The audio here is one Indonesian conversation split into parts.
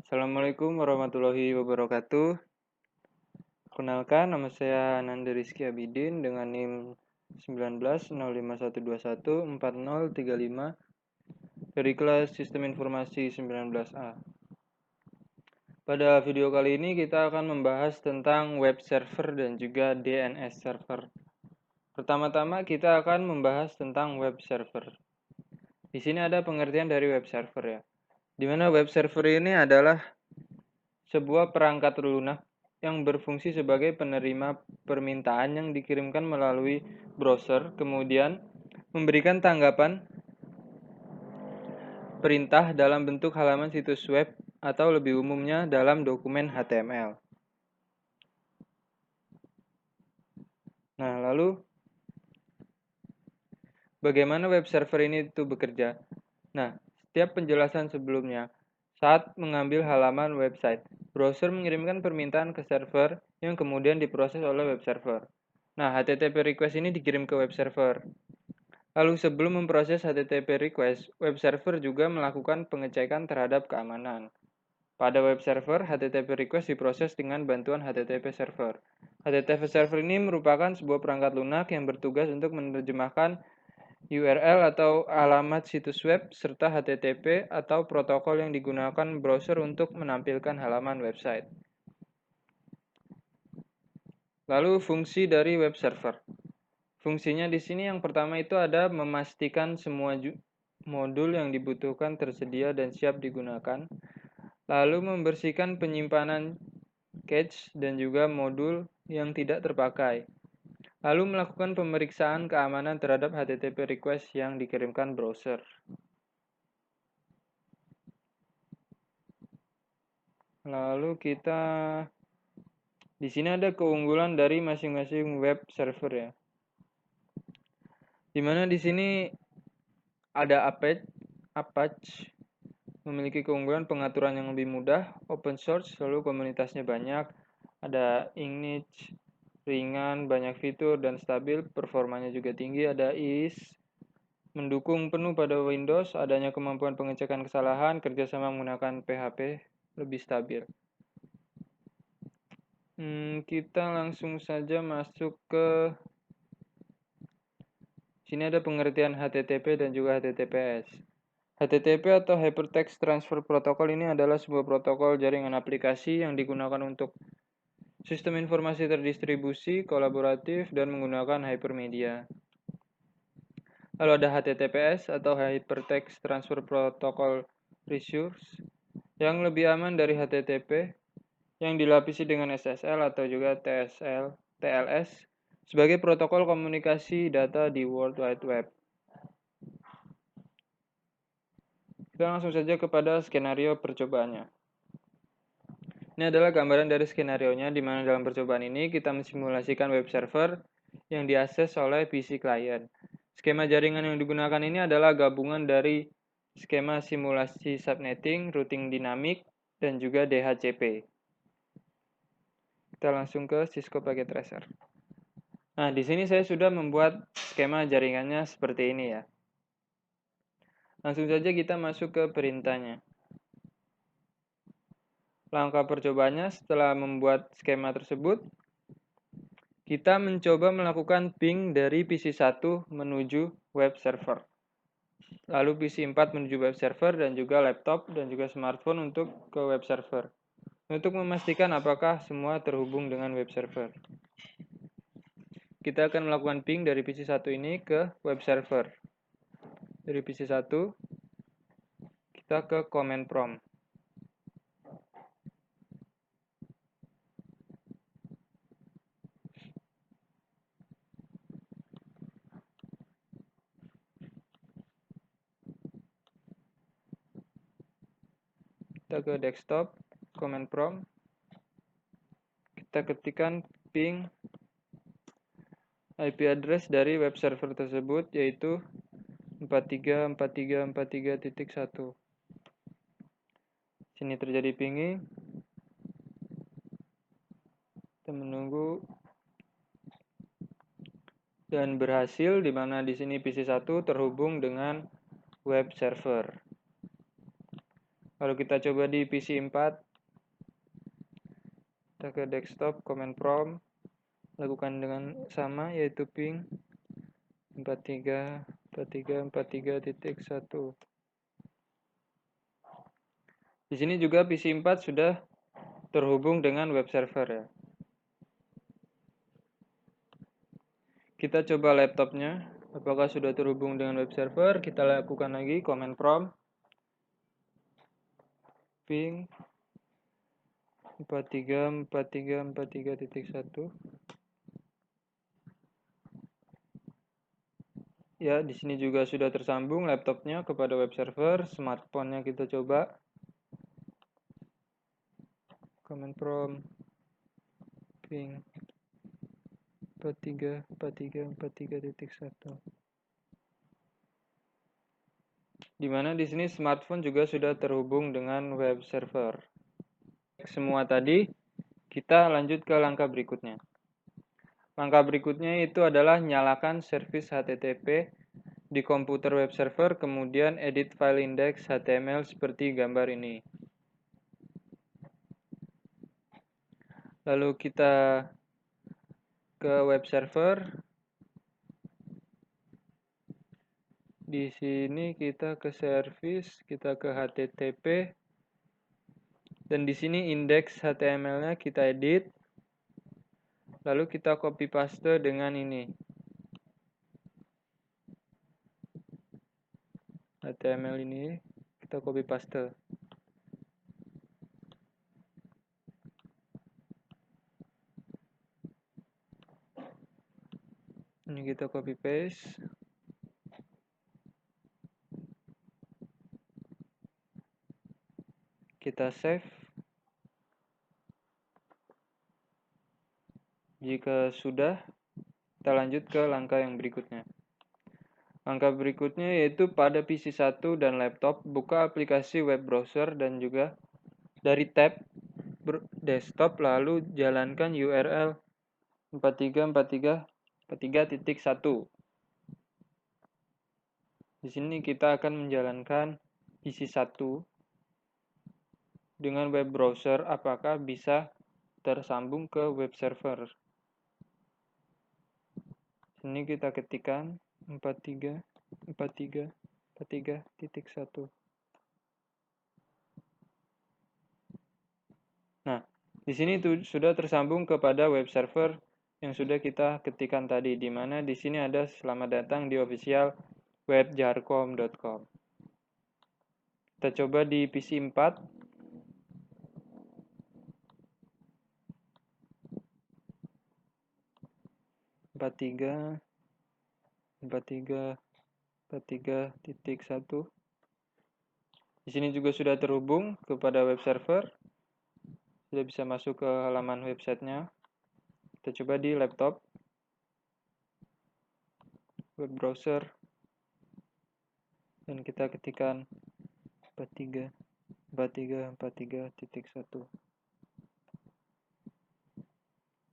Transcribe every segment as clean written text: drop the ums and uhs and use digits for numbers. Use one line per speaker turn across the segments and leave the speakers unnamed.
Assalamualaikum warahmatullahi wabarakatuh. Kenalkan, nama saya Ananda Rizky Abidin dengan NIM 19 0512140035 dari kelas Sistem Informasi 19A. Pada video kali ini kita akan membahas tentang web server dan juga DNS server. Pertama-tama kita akan membahas tentang web server. Di sini ada pengertian dari web server ya. Di mana web server ini adalah sebuah perangkat lunak yang berfungsi sebagai penerima permintaan yang dikirimkan melalui browser, kemudian memberikan tanggapan perintah dalam bentuk halaman situs web atau lebih umumnya dalam dokumen HTML. Nah, lalu bagaimana web server ini itu bekerja? Nah, setiap penjelasan sebelumnya, saat mengambil halaman website, browser mengirimkan permintaan ke server yang kemudian diproses oleh web server. Nah, HTTP request ini dikirim ke web server. Lalu sebelum memproses HTTP request, web server juga melakukan pengecekan terhadap keamanan. Pada web server, HTTP request diproses dengan bantuan HTTP server. HTTP server ini merupakan sebuah perangkat lunak yang bertugas untuk menerjemahkan URL atau alamat situs web serta HTTP atau protokol yang digunakan browser untuk menampilkan halaman website. Lalu fungsi dari web server. Fungsinya di sini yang pertama itu ada memastikan semua modul yang dibutuhkan tersedia dan siap digunakan. Lalu membersihkan penyimpanan cache dan juga modul yang tidak terpakai. Lalu melakukan pemeriksaan keamanan terhadap HTTP request yang dikirimkan browser. Lalu di sini ada keunggulan dari masing-masing web server ya. Dimana di sini ada Apache memiliki keunggulan pengaturan yang lebih mudah, open source, lalu komunitasnya banyak, ada Ignite, ringan, banyak fitur dan stabil, performanya juga tinggi, ada Ease, mendukung penuh pada Windows, adanya kemampuan pengecekan kesalahan, kerjasama menggunakan PHP, lebih stabil. Kita langsung saja masuk ke sini ada pengertian HTTP dan juga HTTPS. HTTP atau Hypertext Transfer Protocol ini adalah sebuah protokol jaringan aplikasi yang digunakan untuk sistem informasi terdistribusi, kolaboratif, dan menggunakan hypermedia. Lalu ada HTTPS atau Hypertext Transfer Protocol Resource yang lebih aman dari HTTP yang dilapisi dengan SSL atau juga TLS sebagai protokol komunikasi data di World Wide Web. Kita langsung saja kepada skenario percobaannya. Ini adalah gambaran dari skenarionya, di mana dalam percobaan ini kita mensimulasikan web server yang diakses oleh PC client. Skema jaringan yang digunakan ini adalah gabungan dari skema simulasi subnetting, routing dinamik, dan juga DHCP. Kita langsung ke Cisco Packet Tracer. Nah, di sini saya sudah membuat skema jaringannya seperti ini ya. Langsung saja kita masuk ke perintahnya. Langkah percobaannya setelah membuat skema tersebut, kita mencoba melakukan ping dari PC1 menuju web server. Lalu PC4 menuju web server dan juga laptop dan juga smartphone untuk ke web server. Untuk memastikan apakah semua terhubung dengan web server. Kita akan melakukan ping dari PC1 ini ke web server. Dari PC1 kita ke command prompt. Kita ke desktop, command prompt. Kita ketikkan ping IP address dari web server tersebut, yaitu 434343.1. Sini terjadi pinging. Kita menunggu dan berhasil, di mana di sini PC1 terhubung dengan web server. Lalu kita coba di PC 4, kita ke desktop, command prompt, lakukan dengan sama, yaitu ping 43.43.43.1. Di sini juga PC 4 sudah terhubung dengan web server ya. Kita coba laptopnya, apakah sudah terhubung dengan web server. Kita lakukan lagi command prompt, ping 43.43.43.1. Ya, di sini juga sudah tersambung laptopnya kepada web server. Smartphone-nya kita coba. Command prompt, ping 43.43.43.1. Di mana di sini smartphone juga sudah terhubung dengan web server. Semua tadi, kita lanjut ke langkah berikutnya. Langkah berikutnya itu adalah nyalakan servis HTTP di komputer web server, kemudian edit file index HTML seperti gambar ini. Lalu kita ke web server. Di sini kita ke service, kita ke HTTP, dan di sini indeks HTML-nya kita edit. Lalu kita copy paste dengan ini. HTML ini kita copy paste. Ini kita copy paste. Kita save. Jika sudah, kita lanjut ke langkah yang berikutnya. Langkah berikutnya yaitu pada PC 1 dan laptop, buka aplikasi web browser dan juga dari tab desktop, lalu jalankan URL 43.43.43.1. Di sini kita akan menjalankan PC 1 dengan web browser, apakah bisa tersambung ke web server. Sini kita ketikkan 43.43.43.1. Nah, di sini sudah tersambung kepada web server yang sudah kita ketikkan tadi, di mana di sini ada selamat datang di official web jarcom.com. Kita coba di PC 4. .1. Di sini juga sudah terhubung kepada web server. Sudah bisa masuk ke halaman websitenya. Kita coba di laptop, web browser, dan kita ketikkan 43.43.43.1.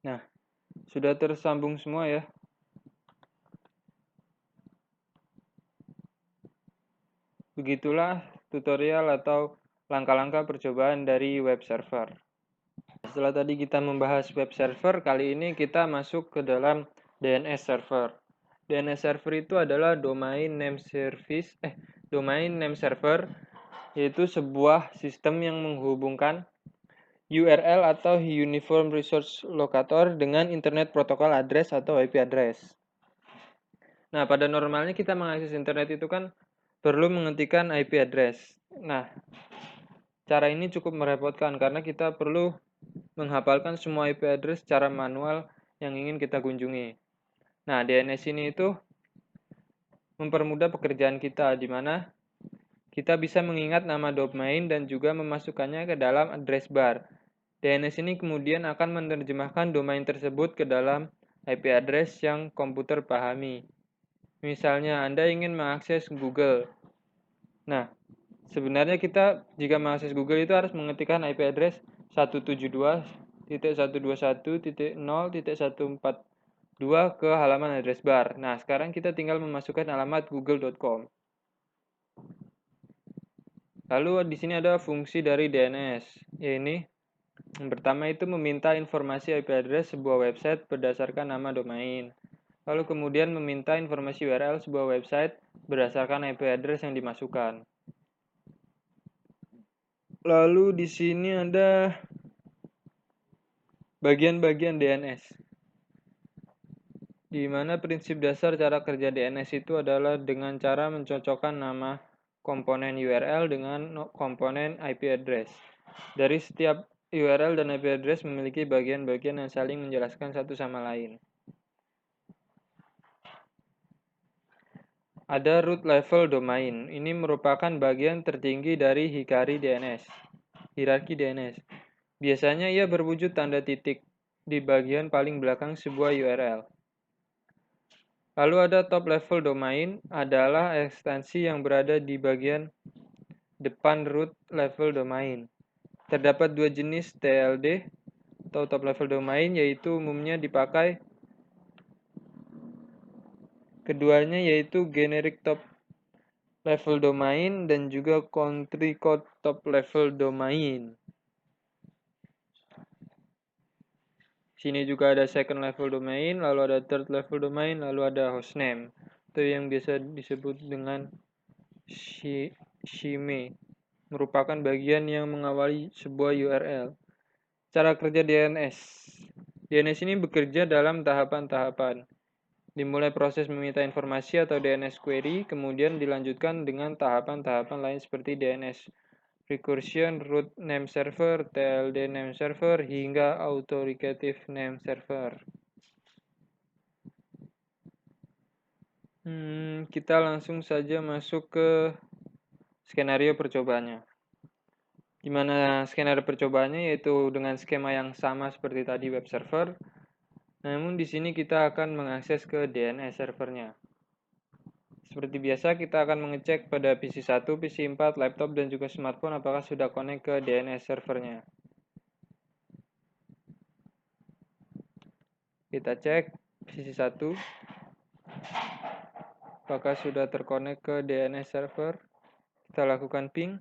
Nah, sudah tersambung semua ya. Begitulah tutorial atau langkah-langkah percobaan dari web server. Setelah tadi kita membahas web server, kali ini kita masuk ke dalam DNS server. DNS server itu adalah domain name server, yaitu sebuah sistem yang menghubungkan URL atau Uniform Resource Locator dengan Internet Protocol Address atau IP address. Nah, pada normalnya kita mengakses internet itu kan perlu mengetikkan IP address. Nah, cara ini cukup merepotkan karena kita perlu menghafalkan semua IP address secara manual yang ingin kita kunjungi. Nah, DNS ini itu mempermudah pekerjaan kita, di mana kita bisa mengingat nama domain dan juga memasukkannya ke dalam address bar. DNS ini kemudian akan menerjemahkan domain tersebut ke dalam IP address yang komputer pahami. Misalnya, Anda ingin mengakses Google. Nah, sebenarnya kita jika mengakses Google itu harus mengetikkan IP address 172.121.0.142 ke halaman address bar. Nah, sekarang kita tinggal memasukkan alamat google.com. Lalu di sini ada fungsi dari DNS, yaitu yang pertama itu meminta informasi IP address sebuah website berdasarkan nama domain. Lalu kemudian meminta informasi URL sebuah website berdasarkan IP address yang dimasukkan. Lalu di sini ada bagian-bagian DNS. Di mana prinsip dasar cara kerja DNS itu adalah dengan cara mencocokkan nama komponen URL dengan komponen IP address. Dari setiap URL dan IP address memiliki bagian-bagian yang saling menjelaskan satu sama lain. Ada root level domain. Ini merupakan bagian tertinggi dari hierarki DNS. Biasanya ia berwujud tanda titik di bagian paling belakang sebuah URL. Lalu ada top level domain adalah ekstensi yang berada di bagian depan root level domain. Terdapat dua jenis TLD atau top level domain, yaitu umumnya dipakai keduanya, yaitu generic top level domain dan juga country code top level domain. Sini juga ada second level domain, lalu ada third level domain, lalu ada hostname. Itu yang biasa disebut dengan shime, merupakan bagian yang mengawali sebuah URL. Cara kerja DNS. DNS ini bekerja dalam tahapan-tahapan. Dimulai proses meminta informasi atau DNS query, kemudian dilanjutkan dengan tahapan-tahapan lain seperti DNS recursion, root name server, TLD name server, hingga authoritative name server. Kita langsung saja masuk ke skenario percobaannya. Di mana skenario percobaannya yaitu dengan skema yang sama seperti tadi web server. Namun di sini kita akan mengakses ke DNS servernya. Seperti biasa kita akan mengecek pada PC 1, PC 4, laptop dan juga smartphone apakah sudah connect ke DNS servernya. Kita cek PC 1 apakah sudah terkonek ke DNS server. Kita lakukan ping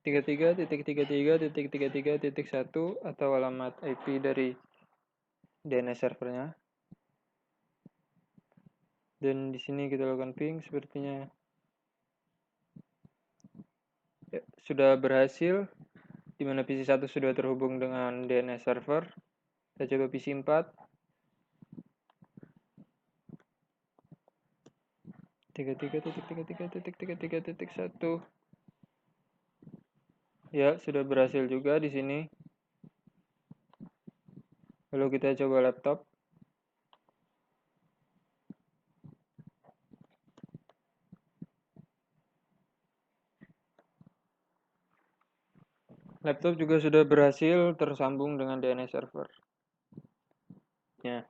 33.33.33.1 atau alamat IP dari DNS servernya. Dan di sini kita lakukan ping, sepertinya ya, sudah berhasil, di mana PC 1 sudah terhubung dengan DNS server. Kita coba PC 4. 33.33.33.1. Ya, sudah berhasil juga di sini. Lalu kita coba laptop. Laptop juga sudah berhasil tersambung dengan DNS server. Ya.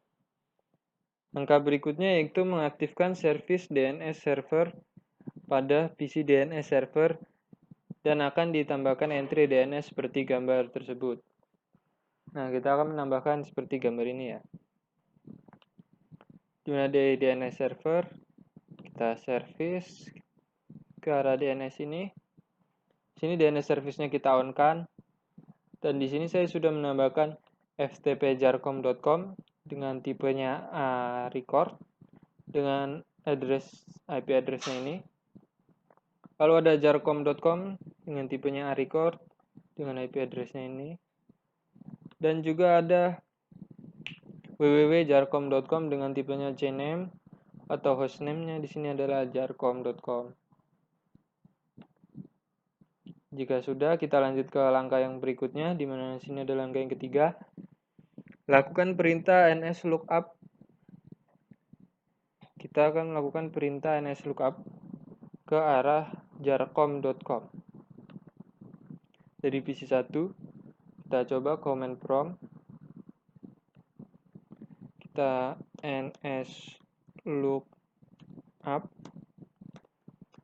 Langkah berikutnya yaitu mengaktifkan service DNS server pada PC DNS server dan akan ditambahkan entry DNS seperti gambar tersebut. Nah, kita akan menambahkan seperti gambar ini ya. Di mana di DNS server, kita service ke arah DNS ini. Sini DNS service-nya kita on-kan. Dan di sini saya sudah menambahkan ftpjarcom.com dengan tipenya record dengan IP address-nya ini. Lalu ada jarcom.com dengan tipenya record dengan IP address-nya ini. Dan juga ada www.jarcom.com dengan tipenya cname atau hostname-nya di sini adalah jarcom.com. Jika sudah, kita lanjut ke langkah yang berikutnya, di mana di sini ada langkah yang ketiga. Lakukan perintah nslookup. Kita akan melakukan perintah nslookup ke arah jarcom.com. Dari PC 1, kita coba command prompt. Kita nslookup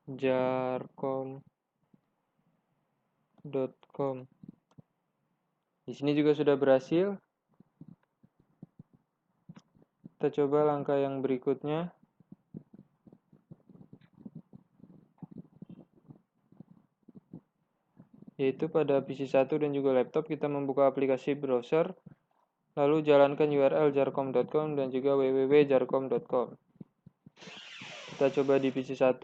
jarcom.com. Di sini juga sudah berhasil. Kita coba langkah yang berikutnya. yaitu pada PC1 dan juga laptop kita membuka aplikasi browser, lalu jalankan URL jarcom.com dan juga www.jarcom.com. Kita coba di PC1,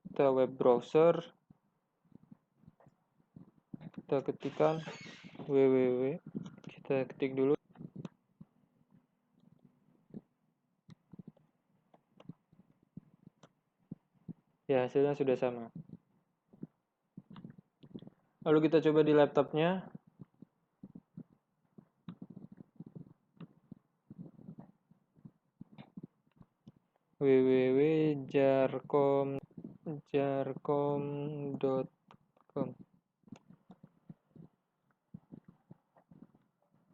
kita web browser, kita ketikkan www, kita ketik dulu. Ya, hasilnya sudah sama. Lalu kita coba di laptopnya. www.jarcom.com.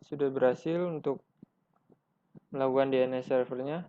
Sudah berhasil untuk melakukan DNS servernya.